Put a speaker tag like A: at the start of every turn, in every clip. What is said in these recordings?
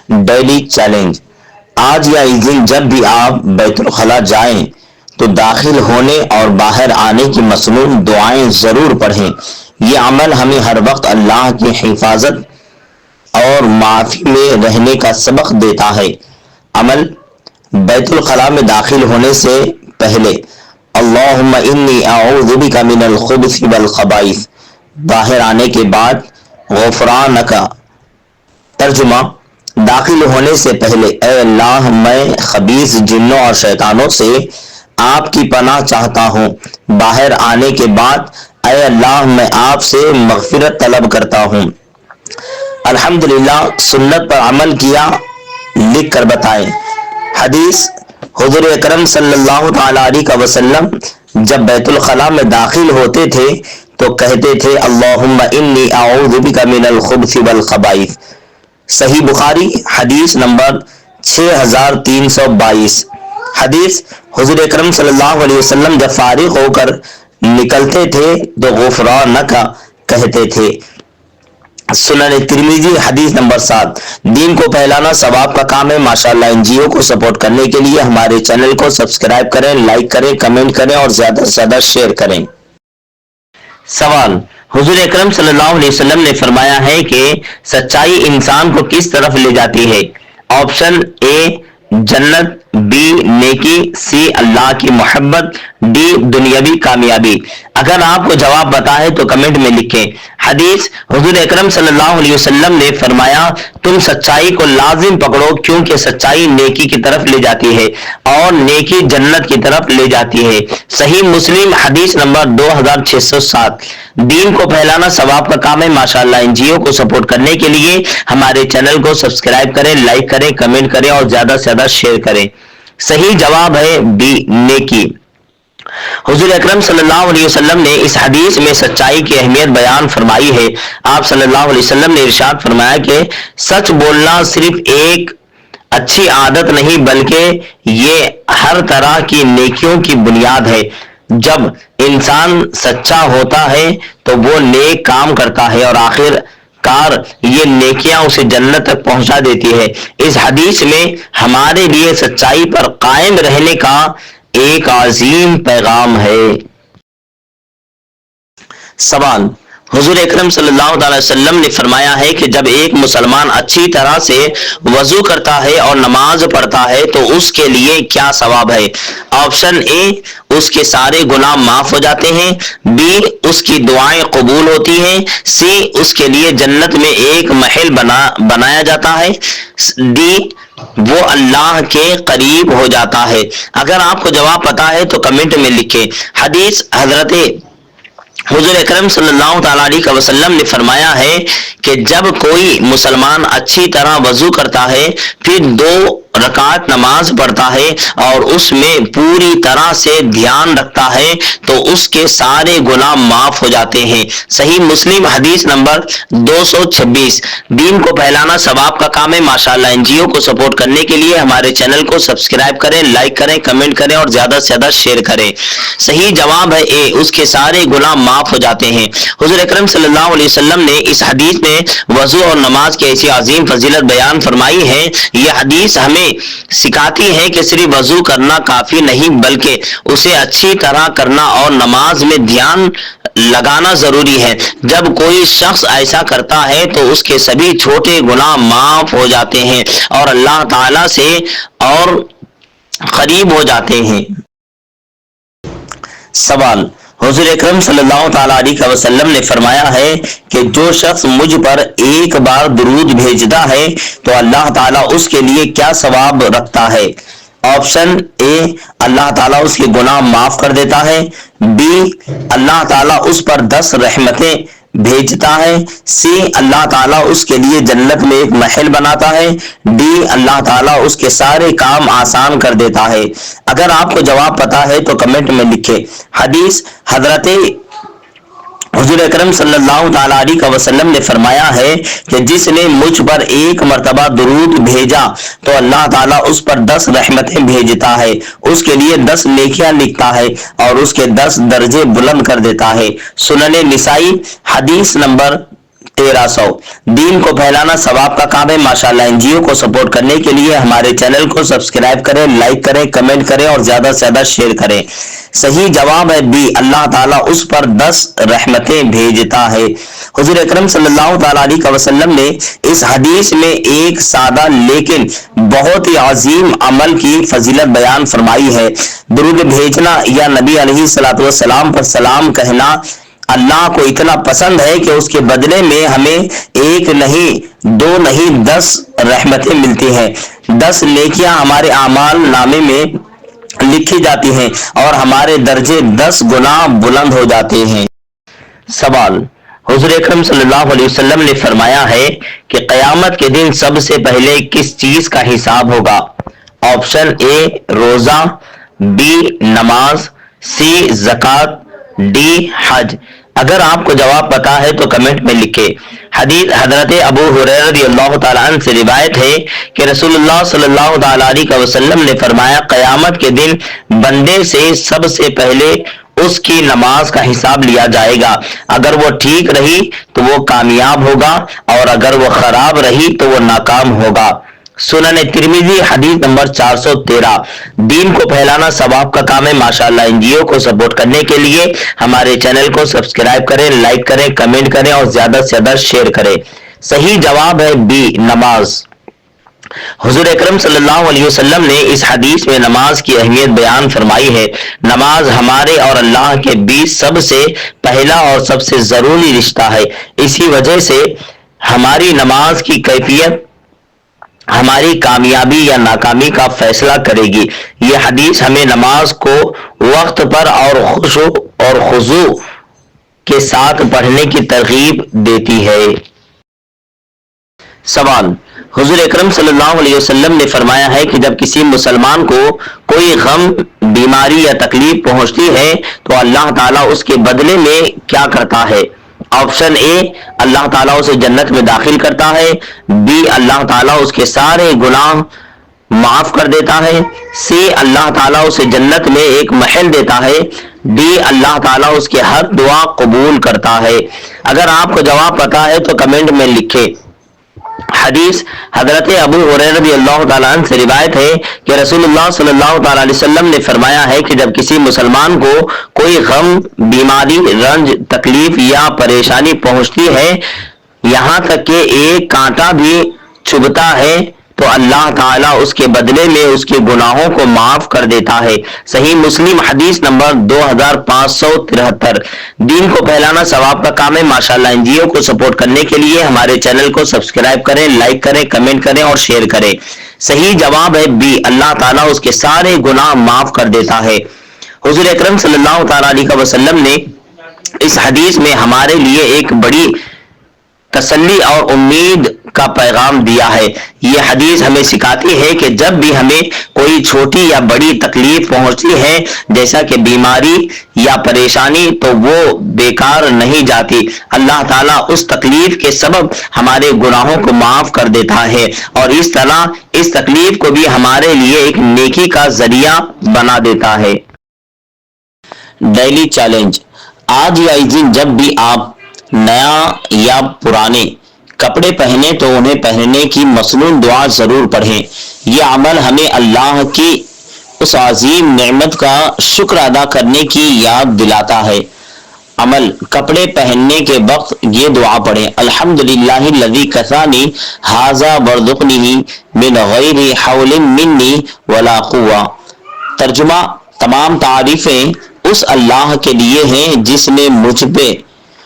A: Daily challenge. آج یا اس دن جب بھی آپ بیت الخلا جائیں تو داخل ہونے اور باہر آنے کی مصنون دعائیں ضرور پڑھیں۔ یہ عمل ہمیں ہر وقت اللہ کی حفاظت اور معافی میں رہنے کا سبق دیتا ہے۔ عمل: بیت الخلا میں داخل ہونے سے پہلے اللہم انی اعوذ بک من الخبث والخبائث، باہر آنے کے بعد غفرانک۔ ترجمہ: داخل ہونے سے پہلے اے اللہ میں خبیث جنوں اور شیطانوں سے آپ کی پناہ چاہتا ہوں۔ باہر آنے کے بعد اے اللہ میں آپ سے مغفرت طلب کرتا ہوں۔ الحمدللہ، سنت پر عمل کیا؟ لکھ کر بتائیں۔ حدیث: حضور اکرم صلی اللہ تعالی علیہ وسلم جب بیت الخلا میں داخل ہوتے تھے تو کہتے تھے اللہم انی اعوذ بک من الخبث والخبائث۔ صحیح بخاری حدیث نمبر 6322۔ حدیث: حضور اکرم صلی اللہ علیہ وسلم جب فارغ ہو کر نکلتے تھے تو غفرانک کہتے تھے۔ سنن ترمذی حدیث نمبر 7۔ دین کو پھیلانا ثواب کا کام ہے۔ ماشاءاللہ ان جی او کو سپورٹ کرنے کے لیے ہمارے چینل کو سبسکرائب کریں، لائک کریں، کمنٹ کریں اور زیادہ سے زیادہ شیئر کریں۔ سوال: حضور اکرم صلی اللہ علیہ وسلم نے فرمایا ہے کہ سچائی انسان کو کس طرف لے جاتی ہے؟ آپشن اے جنت، بی نیکی، سی اللہ کی محبت، ڈی دنیاوی کامیابی۔ اگر آپ کو جواب پتا ہے تو کمنٹ میں لکھیں۔ حدیث: حضور اکرم صلی اللہ علیہ وسلم نے فرمایا تم سچائی کو لازم پکڑو کیونکہ سچائی نیکی کی طرف لے جاتی ہے اور نیکی جنت کی طرف لے جاتی ہے۔ صحیح مسلم حدیث نمبر 2607۔ دین کو پھیلانا ثواب کا کام ہے۔ ماشاءاللہ ان جی او کو سپورٹ کرنے کے لیے ہمارے چینل کو سبسکرائب کریں، لائک کریں، کمنٹ کریں اور زیادہ سے زیادہ شیئر کریں۔ صحیح جواب ہے بی نیکی۔ حضور اکرم صلی اللہ علیہ وسلم نے اس حدیث میں سچائی کی اہمیت بیان فرمائی ہے۔ آپ صلی اللہ علیہ وسلم نے ارشاد فرمایا کہ سچ بولنا صرف ایک اچھی عادت نہیں بلکہ یہ ہر طرح کی نیکیوں کی بنیاد ہے۔ جب انسان سچا ہوتا ہے تو وہ نیک کام کرتا ہے اور آخر کار یہ نیکیاں اسے جنت تک پہنچا دیتی ہے۔ اس حدیث میں ہمارے لیے سچائی پر قائم رہنے کا ایک عظیم پیغام ہے۔ سوال: حضور اکرم صلی اللہ علیہ وسلم نے فرمایا ہے کہ جب ایک مسلمان اچھی طرح سے وضو کرتا ہے اور نماز پڑھتا ہے تو اس کے لیے کیا ثواب ہے؟ آپشن اے اس کے سارے گناہ معاف ہو جاتے ہیں، بی اس کی دعائیں قبول ہوتی ہیں، سی اس کے لیے جنت میں ایک محل بنایا جاتا ہے، ڈی وہ اللہ کے قریب ہو جاتا ہے۔ اگر آپ کو جواب پتا ہے تو کمنٹ میں لکھیں۔ حدیث: حضرت حضور اکرم صلی اللہ تعالی علیہ وسلم نے فرمایا ہے کہ جب کوئی مسلمان اچھی طرح وضو کرتا ہے پھر 2 رکعت نماز پڑھتا ہے اور اس میں پوری طرح سے دھیان رکھتا ہے تو اس کے سارے گناہ معاف ہو جاتے ہیں۔ صحیح مسلم حدیث نمبر 226۔ دین کو پھیلانا ثواب کا کام ہے۔ ماشاءاللہ ان جی او کو سپورٹ کرنے کے لیے ہمارے چینل کو سبسکرائب کریں، لائک کریں، کمنٹ کریں اور زیادہ سے زیادہ شیئر کریں۔ صحیح جواب ہے اے اس کے سارے گناہ معاف ہو جاتے ہیں۔ حضور اکرم صلی اللہ علیہ وسلم نے اس حدیث میں وضو اور نماز کی ایسی عظیم فضیلت بیان فرمائی ہے۔ یہ حدیث ہمیں سکھاتی ہے کہ صرف وضو کرنا کافی نہیں بلکہ اسے اچھی طرح کرنا اور نماز میں دھیان لگانا ضروری ہے۔ جب کوئی شخص ایسا کرتا ہے تو اس کے سبھی چھوٹے گناہ معاف ہو جاتے ہیں اور اللہ تعالی سے اور قریب ہو جاتے ہیں۔ سوال: حضور اکرم صلی اللہ تعالی علیہ وسلم نے فرمایا ہے کہ جو شخص مجھ پر ایک بار درود بھیجتا ہے تو اللہ تعالیٰ اس کے لیے کیا ثواب رکھتا ہے؟ آپشن اے اللہ تعالیٰ اس کے گناہ معاف کر دیتا ہے، بی اللہ تعالیٰ اس پر 10 رحمتیں بھیجتا ہے، سی اللہ تعالیٰ اس کے لیے جنت میں ایک محل بناتا ہے، ڈی اللہ تعالیٰ اس کے سارے کام آسان کر دیتا ہے۔ اگر آپ کو جواب پتا ہے تو کمنٹ میں لکھیں۔ حدیث: حضرت حضور اکرم صلی اللہ تعالی علیہ وسلم نے فرمایا ہے کہ جس نے مجھ پر ایک مرتبہ درود بھیجا تو اللہ تعالیٰ اس پر 10 رحمتیں بھیجتا ہے، اس کے لیے 10 نیکیاں لکھتا ہے اور اس کے 10 درجے بلند کر دیتا ہے۔ سنن نسائی حدیث نمبر 1300 دین کو پھیلانا ثواب کا کام ہے ماشاءاللہ NGO کو سپورٹ کرنے کے لیے ہمارے چینل کو سبسکرائب کریں لائک کریں کمنٹ کریں اور زیادہ سے زیادہ شیئر کریں صحیح جواب ہے بی اللہ تعالیٰ اس پر 10 رحمتیں بھیجتا ہے حضور اکرم صلی اللہ تعالیٰ علیہ وسلم نے اس حدیث میں ایک سادہ لیکن بہت ہی عظیم عمل کی فضیلت بیان فرمائی ہے درود بھیجنا یا نبی علیہ الصلوۃ والسلام پر سلام کہنا اللہ کو اتنا پسند ہے کہ اس کے بدلے میں ہمیں ایک نہیں 2 نہیں 10 رحمتیں ملتی ہیں 10 نیکیاں ہمارے اعمال نامے میں لکھی جاتی ہیں اور ہمارے درجے 10 گنا بلند ہو جاتے ہیں سوال حضور اکرم صلی اللہ علیہ وسلم نے فرمایا ہے کہ قیامت کے دن سب سے پہلے کس چیز کا حساب ہوگا آپشن اے روزہ بی نماز سی زکوٰۃ ڈی حج اگر آپ کو جواب پتا ہے تو کمنٹ میں لکھیں حدیث حضرت ابو ہریرہ رضی اللہ تعالیٰ عنہ سے روایت ہے کہ رسول اللہ صلی اللہ تعالیٰ علیہ وسلم نے فرمایا قیامت کے دن بندے سے سب سے پہلے اس کی نماز کا حساب لیا جائے گا اگر وہ ٹھیک رہی تو وہ کامیاب ہوگا اور اگر وہ خراب رہی تو وہ ناکام ہوگا سنن ترمذی حدیث نمبر 413 دین کو پھیلانا ثواب کا کام ہے ماشاءاللہ NGO کو سپورٹ کرنے کے لیے ہمارے چینل کو سبسکرائب کریں لائک کریں کمنٹ کریں اور زیادہ سے زیادہ شیئر کریں صحیح جواب ہے بی نماز حضور اکرم صلی اللہ علیہ وسلم نے اس حدیث میں نماز کی اہمیت بیان فرمائی ہے نماز ہمارے اور اللہ کے بیچ سب سے پہلا اور سب سے ضروری رشتہ ہے اسی وجہ سے ہماری نماز کی کیفیت ہماری کامیابی یا ناکامی کا فیصلہ کرے گی یہ حدیث ہمیں نماز کو وقت پر اور خشوع اور خضوع کے ساتھ پڑھنے کی ترغیب دیتی ہے سوال حضور اکرم صلی اللہ علیہ وسلم نے فرمایا ہے کہ جب کسی مسلمان کو کوئی غم بیماری یا تکلیف پہنچتی ہے تو اللہ تعالیٰ اس کے بدلے میں کیا کرتا ہے آپشن اے اللہ تعالیٰ اسے جنت میں داخل کرتا ہے بی اللہ تعالیٰ اس کے سارے گناہ معاف کر دیتا ہے سی اللہ تعالیٰ اسے جنت میں ایک محل دیتا ہے ڈی اللہ تعالیٰ اس کے ہر دعا قبول کرتا ہے اگر آپ کو جواب پتا ہے تو کمنٹ میں لکھیں حدیث حضرت ابو ہریرہ رضی اللہ تعالیٰ عنہ سے روایت ہے کہ رسول اللہ صلی اللہ تعالیٰ علیہ وسلم نے فرمایا ہے کہ جب کسی مسلمان کو کوئی غم بیماری رنج تکلیف یا پریشانی پہنچتی ہے یہاں تک کہ ایک کانٹا بھی چبھتا ہے تو اللہ تعالیٰ اس کے بدلے میں اس کے گناہوں کو معاف کر دیتا ہے صحیح مسلم حدیث نمبر 2573 دین کو پھیلانا ثواب کا کام ہے ماشاءاللہ NGO کو سپورٹ کرنے کے لیے ہمارے چینل کو سبسکرائب کریں لائک کریں کمنٹ کریں اور شیئر کریں صحیح جواب ہے بی اللہ تعالیٰ اس کے سارے گناہ معاف کر دیتا ہے حضور اکرم صلی اللہ تعالیٰ علیہ وسلم نے اس حدیث میں ہمارے لیے ایک بڑی تسلی اور امید کا پیغام دیا ہے یہ حدیث ہمیں سکھاتی ہے کہ جب بھی ہمیں کوئی چھوٹی یا بڑی تکلیف پہنچتی ہے جیسا کہ بیماری یا پریشانی تو وہ بیکار نہیں جاتی اللہ تعالیٰ اس تکلیف کے سبب ہمارے گناہوں کو معاف کر دیتا ہے اور اس طرح اس تکلیف کو بھی ہمارے لیے ایک نیکی کا ذریعہ بنا دیتا ہے ڈیلی چیلنج آج یا اس دن جب بھی آپ نیا یا پرانے کپڑے پہنے تو انہیں پہننے کی مصنون دعا ضرور پڑھیں یہ عمل ہمیں اللہ کی اس عظیم نعمت کا شکر ادا کرنے کی یاد دلاتا ہے عمل کپڑے پہننے کے وقت یہ دعا پڑھیں الحمدللہ الذی کسانی ھذا وارزقنی من غیر حول منی ولا قوہ ترجمہ تمام تعریفیں اس اللہ کے لیے ہیں جس نے مجھ پہ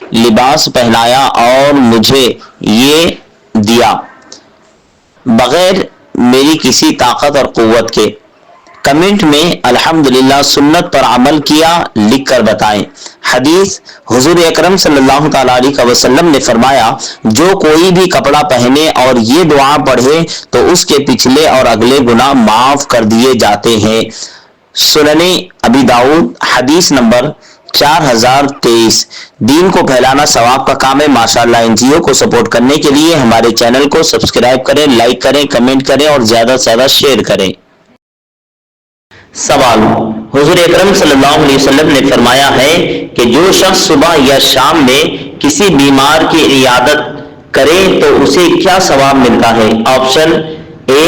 A: لباس پہنایا اور مجھے یہ دیا بغیر میری کسی طاقت اور قوت کے کمنٹ میں الحمدللہ سنت پر عمل کیا لکھ کر بتائیں حدیث حضور اکرم صلی اللہ تعالیٰ علیہ وسلم نے فرمایا جو کوئی بھی کپڑا پہنے اور یہ دعا پڑھے تو اس کے پچھلے اور اگلے گناہ معاف کر دیے جاتے ہیں سنن ابی داؤد حدیث نمبر 4023 دین کو پھیلانا ثواب کا کام ہے ماشاءاللہ NGO کو سپورٹ کرنے کے لیے ہمارے چینل کو سبسکرائب کریں لائک کریں کمنٹ کریں اور زیادہ سے زیادہ شیئر کریں سوال حضور اکرم صلی اللہ علیہ وسلم نے فرمایا ہے کہ جو شخص صبح یا شام میں کسی بیمار کی عیادت کرے تو اسے کیا ثواب ملتا ہے؟ آپشن اے،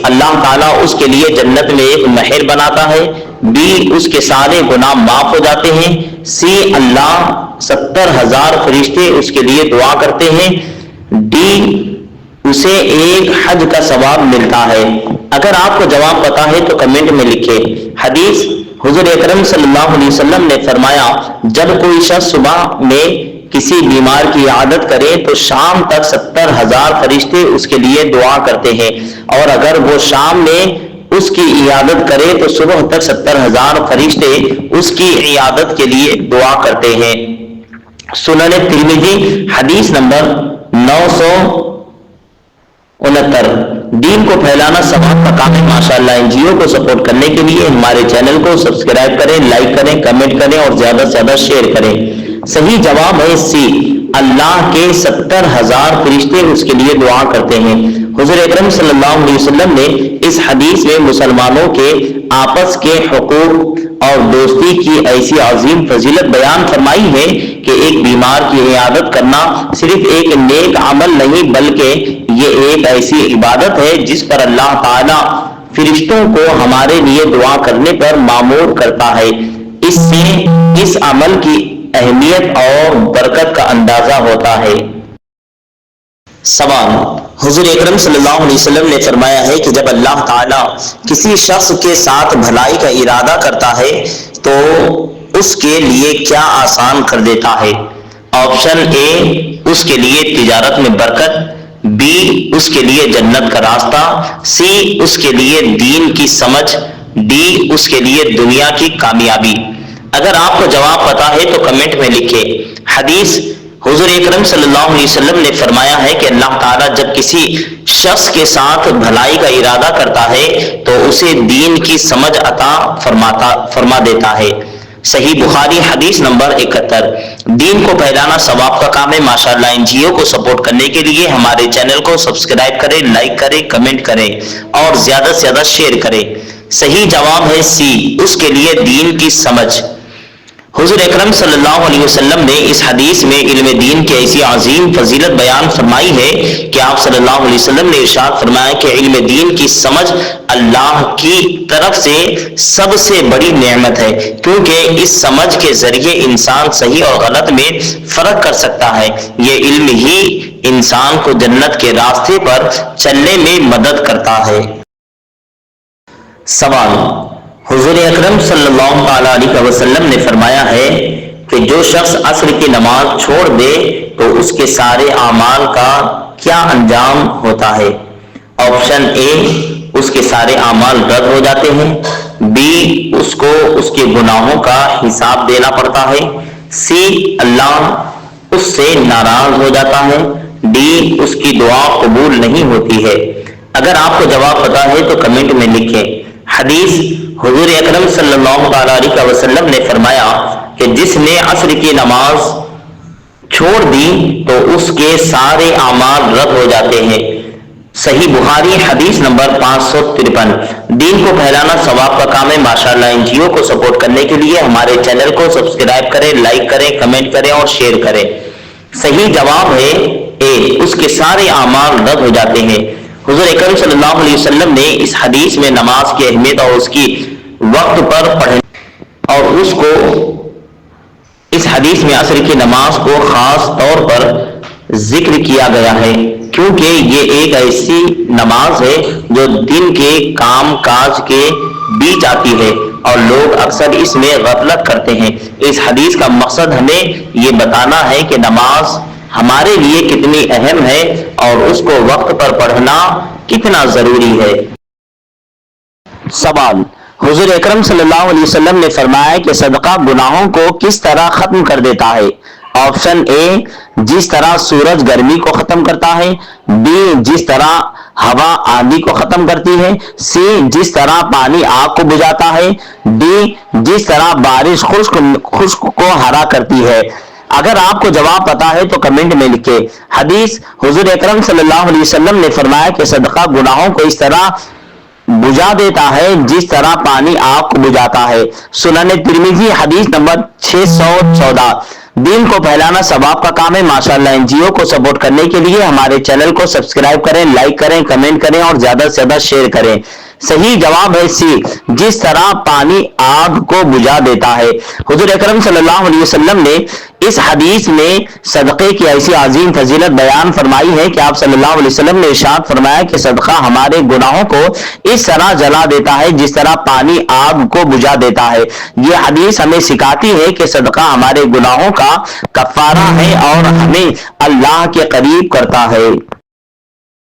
A: اللہ تعالیٰ اس کے لیے جنت میں ایک محل بناتا ہے، بی، اس کے سارے گناہ معاف ہو جاتے ہیں، سی، اللہ 70,000 فرشتے اس کے لیے دعا کرتے ہیں، ڈی، اسے ایک حج کا ثواب ملتا ہے۔ اگر آپ کو جواب پتا ہے تو کمنٹ میں لکھیں۔ حدیث، حضور اکرم صلی اللہ علیہ وسلم نے فرمایا، جب کوئی شخص صبح میں کسی بیمار کی عیادت کرے تو شام تک 70,000 فرشتے اس کے لیے دعا کرتے ہیں، اور اگر وہ شام میں اس کی عیادت کرے تو صبح تک 70,000 فرشتے اس کی عیادت کے لیے دعا کرتے ہیں۔ سنن ترمذی حدیث نمبر 969۔ دین کو پھیلانا ثواب کا کام ہے۔ ماشاءاللہ ان جیو کو سپورٹ کرنے کے لیے ہمارے چینل کو سبسکرائب کریں، لائک کریں، کمنٹ کریں اور زیادہ سے زیادہ شیئر کریں۔ صحیح جواب ہے سی، اللہ کے 70,000 فرشتے اس کے لیے دعا کرتے ہیں۔ حضور اکرم صلی اللہ علیہ وسلم نے اس حدیث میں مسلمانوں کے آپس کے حقوق اور دوستی کی ایسی عظیم فضیلت بیان فرمائی ہے کہ ایک بیمار کی عیادت کرنا صرف ایک نیک عمل نہیں بلکہ یہ ایک ایسی عبادت ہے جس پر اللہ تعالیٰ فرشتوں کو ہمارے لیے دعا کرنے پر مامور کرتا ہے۔ اس سے اس عمل کی اہمیت اور برکت کا اندازہ ہوتا ہے۔ سوال، حضور اکرم صلی اللہ علیہ وسلم نے فرمایا ہے کہ جب اللہ تعالیٰ کسی شخص کے ساتھ بھلائی کا ارادہ کرتا ہے تو اس کے لیے کیا آسان کر دیتا ہے؟ آپشن اے، اس کے لیے تجارت میں برکت، بی، اس کے لیے جنت کا راستہ، سی، اس کے لیے دین کی سمجھ، ڈی، اس کے لیے دنیا کی کامیابی۔ اگر آپ کو جواب پتا ہے تو کمنٹ میں لکھیں۔ حدیث، حضور اکرم صلی اللہ علیہ وسلم نے فرمایا ہے کہ اللہ تعالیٰ جب کسی شخص کے ساتھ بھلائی کا ارادہ کرتا ہے تو اسے دین کی سمجھ عطا فرما دیتا ہے۔ صحیح بخاری حدیث نمبر 71۔ دین کو پھیلانا ثواب کا کام ہے۔ ماشاءاللہ ان جیو کو سپورٹ کرنے کے لیے ہمارے چینل کو سبسکرائب کریں، لائک کریں، کمنٹ کریں اور زیادہ سے زیادہ شیئر کریں۔ صحیح جواب ہے سی، اس کے لیے دین کی سمجھ۔ حضور اکرم صلی اللہ علیہ وسلم نے اس حدیث میں علم دین کی ایسی عظیم فضیلت بیان فرمائی ہے کہ آپ صلی اللہ علیہ وسلم نے ارشاد فرمایا کہ علم دین کی سمجھ اللہ کی طرف سے سب سے بڑی نعمت ہے، کیونکہ اس سمجھ کے ذریعے انسان صحیح اور غلط میں فرق کر سکتا ہے۔ یہ علم ہی انسان کو جنت کے راستے پر چلنے میں مدد کرتا ہے۔ سوال، حضور اکرم صلی اللہ علیہ وسلم نے فرمایا ہے کہ جو شخص عصر کی نماز چھوڑ دے تو اس کے سارے اعمال کا کیا انجام ہوتا ہے؟ آپشن اے، اس کے سارے اعمال رد ہو جاتے ہیں، بی، اس کو اس کے گناہوں کا حساب دینا پڑتا ہے، سی، اللہ اس سے ناراض ہو جاتا ہے، ڈی، اس کی دعا قبول نہیں ہوتی ہے۔ اگر آپ کو جواب پتا ہے تو کمنٹ میں لکھیں۔ حدیث، حضور اکرم صلی اللہ علیہ وسلم نے فرمایا کہ جس نے عصر کی نماز چھوڑ دی تو اس کے سارے اعمال رد ہو جاتے ہیں۔ صحیح بخاری حدیث نمبر 553۔ دین کو پھیلانا ثواب کا کام ہے۔ ماشاءاللہ ان جیو کو سپورٹ کرنے کے لیے ہمارے چینل کو سبسکرائب کریں، لائک کریں، کمنٹ کریں اور شیئر کریں۔ صحیح جواب ہے اے، اس کے سارے اعمال رد ہو جاتے ہیں۔ حضور اکرم صلی اللہ علیہ وسلم نے اس حدیث میں نماز کی اہمیت اور اس کی وقت پر پڑھنے اور اس حدیث میں عصر کی نماز کو خاص طور پر ذکر کیا گیا ہے، کیونکہ یہ ایک ایسی نماز ہے جو دن کے کام کاج کے بیچ آتی ہے اور لوگ اکثر اس میں غفلت کرتے ہیں۔ اس حدیث کا مقصد ہمیں یہ بتانا ہے کہ نماز ہمارے لیے کتنی اہم ہے اور اس کو وقت پر پڑھنا کتنا ضروری ہے۔ سوال، حضور اکرم صلی اللہ علیہ وسلم نے فرمایا کہ صدقہ گناہوں کو کس طرح ختم کر دیتا ہے؟ آپشن اے، جس طرح سورج گرمی کو ختم کرتا ہے، بی، جس طرح ہوا آندھی کو ختم کرتی ہے، سی، جس طرح پانی آگ کو بجھاتا ہے، ڈی، جس طرح بارش خشک کو ہرا کرتی ہے۔ اگر آپ کو جواب پتا ہے تو کمنٹ میں لکھیں۔ حدیث، حضور اکرم صلی اللہ علیہ وسلم نے فرمایا کہ صدقہ گناہوں کو اس طرح بجھا دیتا ہے جس طرح پانی آگ کو بجھاتا ہے۔ سنن ترمذی حدیث نمبر 614۔ دین کو پھیلانا ثواب کا کام ہے۔ ماشاءاللہ NGO کو سپورٹ کرنے کے لیے ہمارے چینل کو سبسکرائب کریں، لائک کریں، کمنٹ کریں اور زیادہ سے زیادہ شیئر کریں۔ صحیح جواب ہے سی، جس طرح پانی آگ کو بجھا دیتا ہے۔ حضور اکرم صلی اللہ علیہ وسلم نے اس حدیث میں صدقے کی ایسی عظیم فضیلت بیان فرمائی ہے کہ آپ صلی اللہ علیہ وسلم نے ارشاد فرمایا کہ صدقہ ہمارے گناہوں کو اس طرح جلا دیتا ہے جس طرح پانی آگ کو بجھا دیتا ہے۔ یہ حدیث ہمیں سکھاتی ہے کہ صدقہ ہمارے گناہوں کا کفارہ ہے اور ہمیں اللہ کے قریب کرتا ہے۔